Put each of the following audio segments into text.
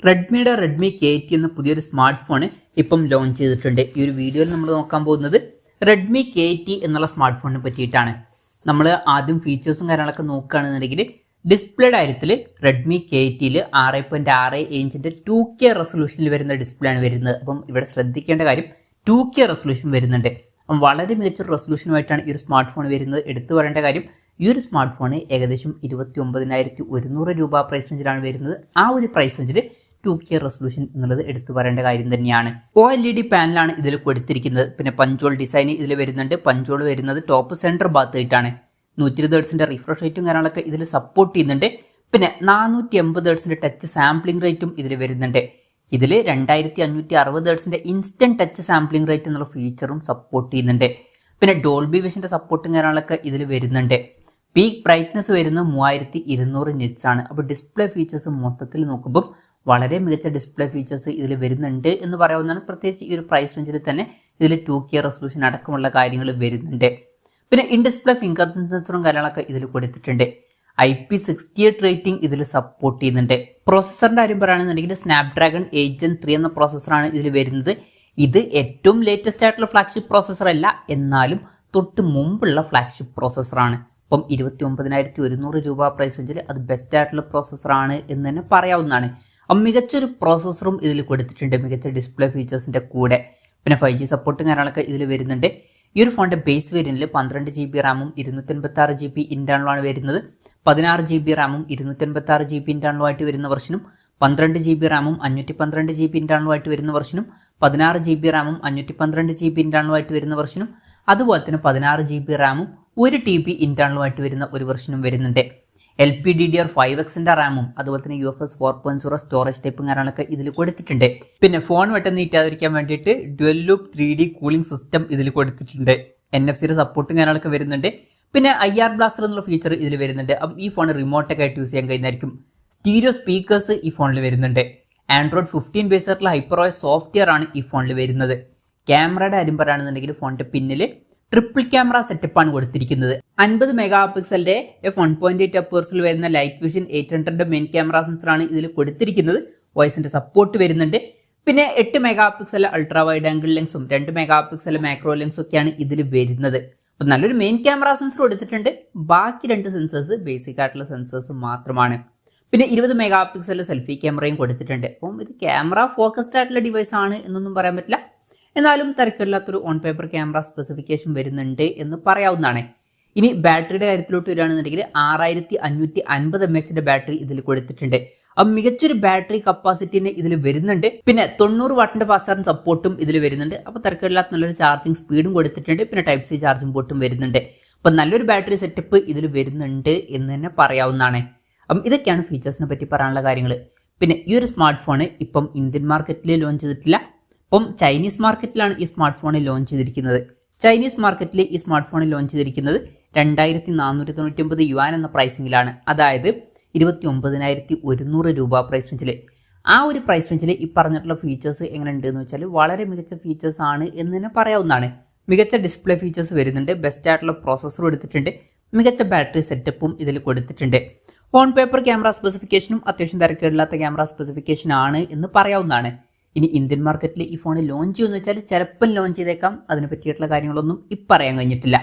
റെഡ്മിയുടെ Redmi KT എന്ന പുതിയൊരു smart phone ഇപ്പം ലോഞ്ച് ചെയ്തിട്ടുണ്ട്. ഈ ഒരു വീഡിയോയിൽ നമ്മൾ നോക്കാൻ പോകുന്നത് റെഡ്മി KT എന്നുള്ള സ്മാർട്ട് ഫോണിനെ പറ്റിയിട്ടാണ്. നമ്മൾ ആദ്യം ഫീച്ചേഴ്സും കാര്യങ്ങളൊക്കെ നോക്കുകയാണെന്നുണ്ടെങ്കിൽ ഡിസ്പ്ലേയുടെ കാര്യത്തിൽ റെഡ്മി KTയിൽ 6.6 ഇഞ്ചിന്റെ 2K റെസൊല്യൂഷനിൽ വരുന്ന ഡിസ്പ്ലേ ആണ് വരുന്നത്. അപ്പം ഇവിടെ ശ്രദ്ധിക്കേണ്ട കാര്യം 2K റെസൊല്യൂഷൻ വരുന്നുണ്ട്. അപ്പം വളരെ മികച്ചൊരു റെസൊല്യൂഷനുമായിട്ടാണ് ഈ ഒരു സ്മാർട്ട് ഫോൺ വരുന്നത്. എടുത്തു പറയേണ്ട കാര്യം, ഈ ഒരു സ്മാർട്ട് ഫോൺ ഏകദേശം 29,100 രൂപ പ്രൈസ് റേഞ്ചിലാണ് വരുന്നത്. ആ ഒരു പ്രൈസ് റേഞ്ചിൽ 2K റെസൊല്യൂഷൻ എന്നുള്ളത് എടുത്തു പറയേണ്ട കാര്യം തന്നെയാണ്. OLED പാനലാണ് ഇതിൽ കൊടുത്തിരിക്കുന്നത്. പിന്നെ പഞ്ചോൾ ഡിസൈൻ ഇതിൽ വരുന്നുണ്ട്. പഞ്ചോൾ വരുന്നത് ടോപ്പ് സെൻറ്റർ ഭാഗത്തായിട്ടാണ്. 120 Hz റിഫ്രഷ് റേറ്റും കാര്യങ്ങളൊക്കെ ഇതിൽ സപ്പോർട്ട് ചെയ്യുന്നുണ്ട്. പിന്നെ 480 Hz ടച്ച് സാമ്പിളിംഗ് റേറ്റും ഇതിൽ വരുന്നുണ്ട്. ഇതിൽ 2560 Hz instant touch sampling rate എന്നുള്ള ഫീച്ചറും സപ്പോർട്ട് ചെയ്യുന്നുണ്ട്. പിന്നെ ഡോൾബി വിഷന്റെ സപ്പോർട്ടും കാര്യങ്ങളൊക്കെ ഇതിൽ വരുന്നുണ്ട്. പീക്ക് ബ്രൈറ്റ്നസ് വരുന്നത് 3200 nits ആണ്. അപ്പോൾ ഡിസ്പ്ലേ ഫീച്ചേഴ്സ് മൊത്തത്തിൽ നോക്കുമ്പോൾ വളരെ മികച്ച ഡിസ്പ്ലേ ഫീച്ചേഴ്സ് ഇതിൽ വരുന്നുണ്ട് എന്ന് പറയാവുന്നതാണ്. പ്രത്യേകിച്ച് ഈ ഒരു പ്രൈസ് റേഞ്ചിൽ തന്നെ ഇതിൽ 2K റെസൊല്യൂഷൻ അടക്കമുള്ള കാര്യങ്ങൾ വരുന്നുണ്ട്. പിന്നെ ഇൻ ഡിസ്പ്ലേ ഫിംഗർ പ്രിന്റ് സെൻസറും കാര്യങ്ങളൊക്കെ ഇതിൽ കൊടുത്തിട്ടുണ്ട്. IP68 റേറ്റിംഗ് ഇതിൽ സപ്പോർട്ട് ചെയ്യുന്നുണ്ട്. പ്രോസസ്സറിന്റെ കാര്യം പറയുകയാണെന്നുണ്ടെങ്കിൽ സ്നാപ്ഡ്രാഗൺ 8 Gen 3 എന്ന പ്രോസസ്സറാണ് ഇതിൽ വരുന്നത്. ഇത് ഏറ്റവും ലേറ്റസ്റ്റ് ആയിട്ടുള്ള ഫ്ലാഗ്ഷിപ്പ് പ്രോസസ്സർ അല്ല, എന്നാലും തൊട്ട് മുമ്പുള്ള ഫ്ലാഗ്ഷിപ്പ് പ്രോസസ്സറാണ്. അപ്പം 29,100 രൂപ പ്രൈസ് റേഞ്ചിൽ അത് ബെസ്റ്റ് ആയിട്ടുള്ള പ്രോസസ്സറാണ് എന്ന് തന്നെ പറയാവുന്നതാണ്. അപ്പം മികച്ചൊരു പ്രോസസ്സറും ഇതിൽ കൊടുത്തിട്ടുണ്ട്, മികച്ച ഡിസ്പ്ലേ ഫീച്ചേഴ്സിന്റെ കൂടെ. പിന്നെ 5G സപ്പോർട്ടും കാര്യങ്ങളൊക്കെ ഇതിൽ വരുന്നുണ്ട്. ഈ ഒരു ഫോണിന്റെ ബേസ് വേരിയന്റിൽ 12 GB റാമും 256 GB ഇന്റേണലുമാണ് വരുന്നത്. 16 GB റാമും 256 GB ഇന്റേണലുമായിട്ട് വരുന്ന വെർഷനും 12 GB റാമും 512 GB ഇന്റേണലുമായിട്ട് വരുന്ന വെർഷനും 16 GB റാമും 512 GB ഇന്റേണലുമായിട്ട് വരുന്ന വെർഷനും അതുപോലെ തന്നെ 16 GB റാമും 1 TB ഇന്റേണലുമായിട്ട് വരുന്ന ഒരു വെർഷനും വരുന്നുണ്ട്. LPDDR5X റാമും അതുപോലെ തന്നെ UFS 4.0 സ്റ്റോറേജ് ടൈപ്പും കാര്യങ്ങളൊക്കെ ഇതിൽ കൊടുത്തിട്ടുണ്ട്. പിന്നെ ഫോൺ പെട്ടെന്ന് നീറ്റാതിരിക്കാൻ വേണ്ടിയിട്ട് dual loop 3D cooling system ഇതിൽ കൊടുത്തിട്ടുണ്ട്. NFC സപ്പോർട്ടും കാര്യങ്ങളൊക്കെ വരുന്നുണ്ട്. പിന്നെ IR ബ്ലാസ്റ്റർ എന്നുള്ള ഫീച്ചർ ഇതിൽ വരുന്നുണ്ട്. അപ്പം ഈ ഫോൺ റിമോട്ടൊക്കെ ആയിട്ട് യൂസ് ചെയ്യാൻ കഴിയുന്നതായിരിക്കും. സ്റ്റീരിയോ സ്പീക്കേഴ്സ് ഈ ഫോണിൽ വരുന്നുണ്ട്. Android 15 ബേസ് ആയിട്ടുള്ള HyperOS സോഫ്റ്റ്വെയർ ആണ് ഈ ഫോണിൽ വരുന്നത്. ക്യാമറയുടെ കാര്യം പറയുകയാണെന്നുണ്ടെങ്കിൽ ഫോണിന്റെ പിന്നിൽ ട്രിപ്പിൾ ക്യാമറ സെറ്റപ്പാണ് കൊടുത്തിരിക്കുന്നത്. 50 മെഗാപിക്സലിന്റെ f1.8 അപ്പേഴ്സിൽ വരുന്ന ലൈറ്റ് വിഷൻ 800 മെയിൻ ക്യാമറ സെൻസറാണ് ഇതിൽ കൊടുത്തിരിക്കുന്നത്. വോയിസിന്റെ സപ്പോർട്ട് വരുന്നുണ്ട്. പിന്നെ 8 മെഗാപിക്സൽ അൾട്രാ വൈഡ് ആംഗിൾ ലെൻസും 2 മെഗാപിക്സൽ മാക്രോ ലെൻസും ഒക്കെയാണ് ഇതിൽ വരുന്നത്. അപ്പം നല്ലൊരു മെയിൻ ക്യാമറ സെൻസർ കൊടുത്തിട്ടുണ്ട്. ബാക്കി 2 സെൻസേഴ്സ് ബേസിക് ആയിട്ടുള്ള സെൻസേഴ്സ് മാത്രമാണ്. പിന്നെ 20 മെഗാപിക്സൽ സെൽഫി ക്യാമറയും കൊടുത്തിട്ടുണ്ട്. അപ്പം ഇത് ക്യാമറ ഫോക്കസ്ഡ് ആയിട്ടുള്ള ഡിവൈസ് ആണ് എന്നൊന്നും പറയാൻ പറ്റില്ല, എന്നാലും തിരക്കില്ലാത്തൊരു ഓൺ പേപ്പർ ക്യാമറ സ്പെസിഫിക്കേഷൻ വരുന്നുണ്ട് എന്ന് പറയാവുന്നതാണ്. ഇനി ബാറ്ററിയുടെ കാര്യത്തിലോട്ട് വരികയാണെന്നുണ്ടെങ്കിൽ 6550 mAh ബാറ്ററി ഇതിൽ കൊടുത്തിട്ടുണ്ട്. അപ്പം മികച്ചൊരു ബാറ്ററി കപ്പാസിറ്റിന് ഇതിൽ വരുന്നുണ്ട്. പിന്നെ 90 വാട്ടിന്റെ ഫാസ്റ്റ് ചാർജിംഗ് സപ്പോർട്ടും ഇതിൽ വരുന്നുണ്ട്. അപ്പോൾ തിരക്കില്ലാത്ത നല്ലൊരു ചാർജിങ് സ്പീഡും കൊടുത്തിട്ടുണ്ട്. പിന്നെ Type-C ചാർജിംഗ് പോർട്ടും വരുന്നുണ്ട്. അപ്പം നല്ലൊരു ബാറ്ററി സെറ്റപ്പ് ഇതിൽ വരുന്നുണ്ട് എന്ന് തന്നെ പറയാവുന്നതാണ്. അപ്പം ഇതൊക്കെയാണ് ഫീച്ചേഴ്സിനെ പറ്റി പറയാനുള്ള കാര്യങ്ങൾ. പിന്നെ ഈ ഒരു സ്മാർട്ട് ഫോൺ ഇപ്പം ഇന്ത്യൻ മാർക്കറ്റിൽ ലോഞ്ച് ചെയ്തിട്ടില്ല. അപ്പം ചൈനീസ് മാർക്കറ്റിലാണ് ഈ സ്മാർട്ട് ഫോൺ ലോഞ്ച് ചെയ്തിരിക്കുന്നത്. ചൈനീസ് മാർക്കറ്റിൽ ഈ സ്മാർട്ട് ഫോൺ ലോഞ്ച് ചെയ്തിരിക്കുന്നത് 2499 യുവാൻ എന്ന പ്രൈസിങ്ങിലാണ്. അതായത് 29,100 രൂപ പ്രൈസ് റേഞ്ചിൽ. ആ ഒരു പ്രൈസ് റേഞ്ചിൽ ഈ പറഞ്ഞിട്ടുള്ള ഫീച്ചേഴ്സ് എങ്ങനെ ഉണ്ട് എന്ന് വെച്ചാൽ വളരെ മികച്ച ഫീച്ചേഴ്സ് ആണ് എന്ന് തന്നെ പറയാവുന്നതാണ്. മികച്ച ഡിസ്പ്ലേ ഫീച്ചേഴ്സ് വരുന്നുണ്ട്. ബെസ്റ്റ് ആയിട്ടുള്ള പ്രോസസ്സർ എടുത്തിട്ടുണ്ട്. മികച്ച ബാറ്ററി സെറ്റപ്പും ഇതിൽ കൊടുത്തിട്ടുണ്ട്. ഓൺ പേപ്പർ ക്യാമറ സ്പെസിഫിക്കേഷനും അത്യാവശ്യം തിരക്കേടില്ലാത്ത ക്യാമറ സ്പെസിഫിക്കേഷൻ ആണ് എന്ന് പറയാവുന്നതാണ്. ഇനി ഇന്ത്യൻ മാർക്കറ്റിൽ ഈ ഫോൺ ലോഞ്ച് ചെയ്യുമെന്ന് വെച്ചാൽ ചിലപ്പം ലോഞ്ച് ചെയ്തേക്കാം. അതിനെ പറ്റിയിട്ടുള്ള കാര്യങ്ങളൊന്നും ഇപ്പം പറയാൻ കഴിഞ്ഞിട്ടില്ല.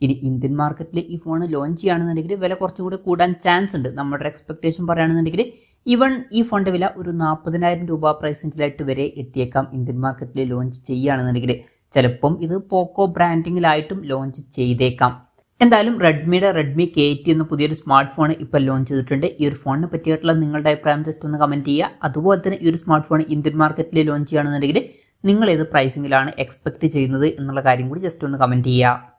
ഇനി ഇന്ത്യൻ മാർക്കറ്റിൽ ഈ ഫോൺ ലോഞ്ച് ചെയ്യുകയാണെന്നുണ്ടെങ്കിൽ വില കുറച്ചും കൂടി കൂടാൻ ചാൻസ് ഉണ്ട്. നമ്മുടെ എക്സ്പെക്ടേഷൻ പറയുകയാണെന്നുണ്ടെങ്കിൽ ഈവൺ ഈ ഫോണിന്റെ വില ഒരു 40,000 രൂപ പ്രൈസ് റേഞ്ചിലായിട്ട് വരെ എത്തിയേക്കാം. ഇന്ത്യൻ മാർക്കറ്റിൽ ലോഞ്ച് ചെയ്യുകയാണെന്നുണ്ടെങ്കിൽ ചിലപ്പം ഇത് പോക്കോ ബ്രാൻഡിങ്ങിലായിട്ടും ലോഞ്ച് ചെയ്തേക്കാം. എന്തായാലും റെഡ്മിയുടെ റെഡ്മി KT എന്ന പുതിയൊരു സ്മാർട്ട് ഫോൺ ഇപ്പോൾ ലോഞ്ച് ചെയ്തിട്ടുണ്ട്. ഈ ഒരു ഫോണിനെ പറ്റിയിട്ടുള്ള നിങ്ങളുടെ അഭിപ്രായം ജസ്റ്റ് ഒന്ന് കമന്റ് ചെയ്യുക. അതുപോലെ തന്നെ ഈ ഒരു സ്മാർട്ട് ഫോൺ ഇന്ത്യൻ മാർക്കറ്റിൽ ലോഞ്ച് ചെയ്യുകയാണെന്നുണ്ടെങ്കിൽ നിങ്ങൾ ഏത് പ്രൈസിങ്ങിലാണ് എക്സ്പെക്ട് ചെയ്യുന്നത് എന്നുള്ള കാര്യം കൂടി ജസ്റ്റ് ഒന്ന് കമന്റ് ചെയ്യുക.